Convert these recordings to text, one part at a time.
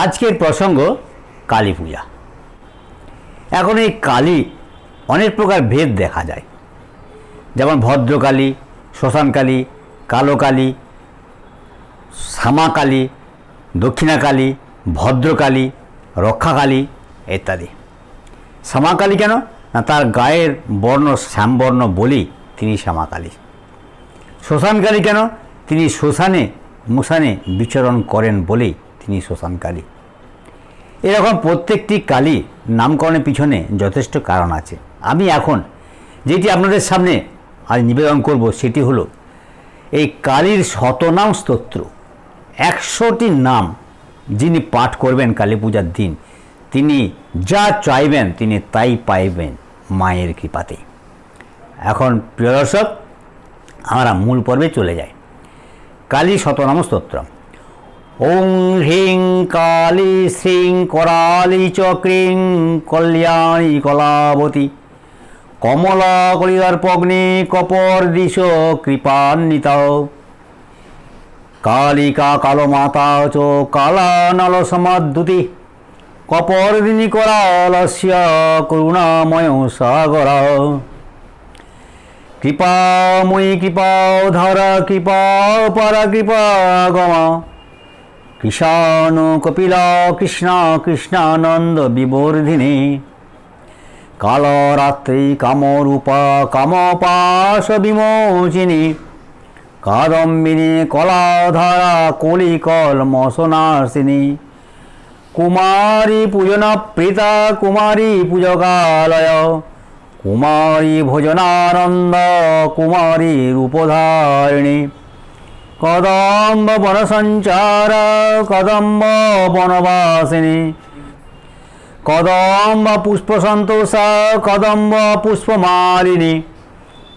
আজকের প্রসঙ্গ কালী পূজা। এখন এই কালী অনেক প্রকার ভেদ দেখা যায়, যেমন ভদ্রকালী, শ্মশানকালী, কালো কালী, শ্যামাকালী, দক্ষিণাকালী, ভদ্রকালী, রক্ষাকালী ইত্যাদি। শ্যামাকালী কেন না, তার গায়ের বর্ণ শ্যামবর্ণ বলেই তিনি শ্যামাকালী। শ্মশানকালী কেন, তিনি শ্মশানে মুশানে বিচরণ করেন বলেই তিনি শ্মশানকালী। এরকম প্রত্যেকটি কালী নামকরণের পিছনে যথেষ্ট কারণ আছে। আমি এখন যেটি আপনাদের সামনে আজ নিবেদন করব সেটি হলো এই কালীর শতনাম স্তোত্র। 100টি নাম যিনি পাঠ করবেন কালী পূজার দিন, তিনি যা চাইবেন তিনি তাই পাইবেন মায়ের কৃপাতে। এখন প্রিয় দর্শক, আমরা মূল পর্বে চলে যাই। কালী শতনাম স্তোত্র। ওং হ্রিং কালী শ্রীং করালী চক্রিং কল্যাণী কলাবতী কমলা কলিদর্পগ্নি কপর দিশ কৃপান্বিত কালিকা কালো মাতা চ কালা নল সমাদ্যুতি কপরদিনী করালস্য করুণাময় সাগর কৃপাময়ী কৃপাধর কৃপা পরা কৃপা গমা কৃষাণ কপিলা কৃষ্ণা কৃষ্ণানন্দ বিবর্ধিনী কালরাত্রি কামরূপা কামপাশ বিমোচিনী কাদম্বিনী কলাধারা কলিকল মশনাশিনী কুমারী পূজনা প্রীতা কুমারী পূজকালয় কুমারী ভোজনানন্দ কুমারী রূপধারিণী কদম্ব বনসঞ্চার কদম্ব বনবাসিনী কদম্ব পুষ্পসন্তোষা কদম্ব পুষ্পমালিনী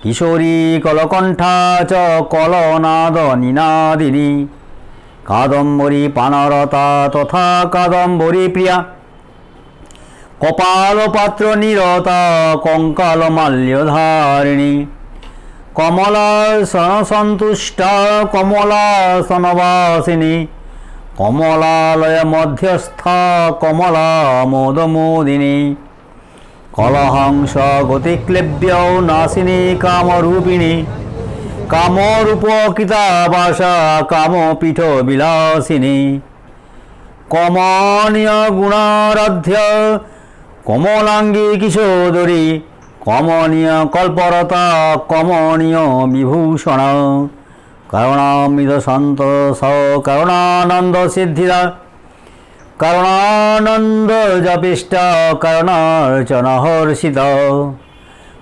কিশোরী কলকণ্ঠা চ কলনাদ নিনাদিনী কাদম্বরী পানরতা তথা কাদম্বরী প্রিয়া কপালপাত্র নিরতা কঙ্কাল মাল্যধারিণী কমলা সন্তুষ্টা কমলা সনবাসিনী কমলালয় মধ্যস্থা কমলা মোদমোদিনী কলহংস গতিক্লেব্য নাসিনী কামরূপিণী কামরূপকৃতাবাসা কামপীঠ বিলাসিনী কমনীয় গুণারাধ্য কমলাঙ্গী কিশোরী কমনীয় কল্পরতা কমনীয় বিভূষণ করুণামৃত সন্তোষ করুণানন্দ সিদ্ধিদা করুণানন্দ জপিষ্ট করুণার্চন হর্ষিত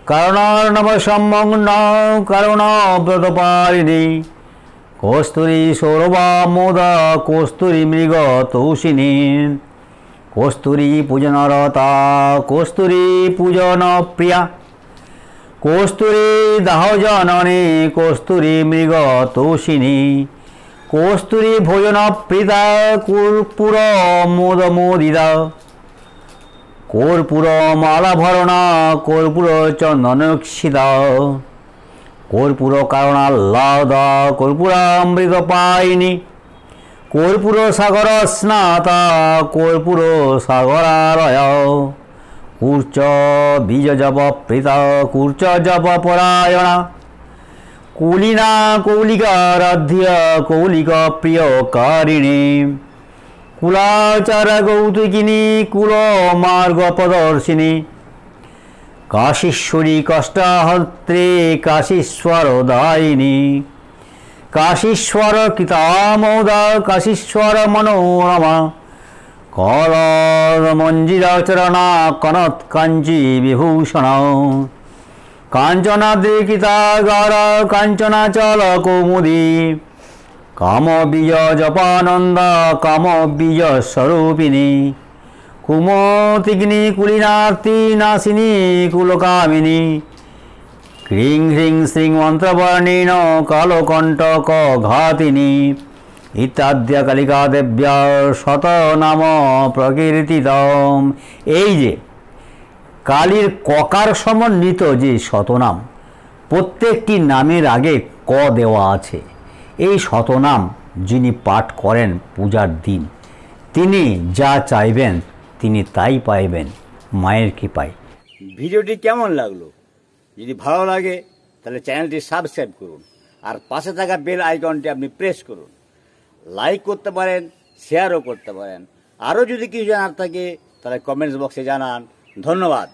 করুণার্ণব সম্মগ্ন করুণাব্রতপারিণী কস্তুরী সৌরভা মোদা কস্তুরী মৃগ তৌষিণী কস্তুরী পূজনরতা কস্তুরী পূজন প্রিয়া কস্তুরী দাহজননী কস্তুরী মৃগ তৌষিণী কস্তুরী ভোজন প্রীতা কর্পূর মোদমোদিতা কর্পূর মালাভরণা কর্পূর চন্দনক্ষিতা কর্পূর কারণাহ্লাদা কর্পূরামৃত পায়িনী কর্পূর সাগর স্নাতা কর্পূর সাগরালয় কূর্চ বীজ জপ প্রীতা কূর্চ জপ পরায়ণা কৌলিনা কৌলিকারাধ্য কৌলিক প্রিয় কারিণী কুলাচার গৌতুকিনী কুল মার্গ প্রদর্শিনী কাশীশ্বরী কষ্টাহত্রে কাশীশ্বর দায়িনী কাশীশ্বর কৃতামোদা কাশীশ্বর মনোরমা কলদ মঞ্জিরাচরণা কনত কাঞ্চী বিভূষণ কাঞ্চনাদ্রি কৃতাগার কাঞ্চনাচল কৌমুদী কাম বীজ জপানন্দ কাম বীজ স্বরূপিণী কুমতিগ্নি কুলিনার্তি নাসিনী কুলকামিনী ক্রিং হ্রিং শ্রীং মন্ত্রবর্ণীন কালকণ্টক ঘাতিনী ইত্যাদ্য কালিকা দেব্যা শতনাম প্রকীর্তিতম। এই যে কালীর ককার সমন্বিত যে শতনাম, প্রত্যেকটি নামের আগে ক দেওয়া আছে। এই শতনাম যিনি পাঠ করেন পূজার দিন, তিনি যা চাইবেন তিনি তাই পাইবেন মায়ের কৃপায়। ভিডিওটি কেমন লাগলো? যদি ভালো লাগে তাহলে চ্যানেলটি সাবস্ক্রাইব করুন আর পাশে থাকা বেল আইকনটি আপনি প্রেস করুন। লাইক করতে পারেন, শেয়ারও করতে পারেন। আরও যদি কিছু জানার থাকে তাহলে কমেন্টস বক্সে জানান। ধন্যবাদ।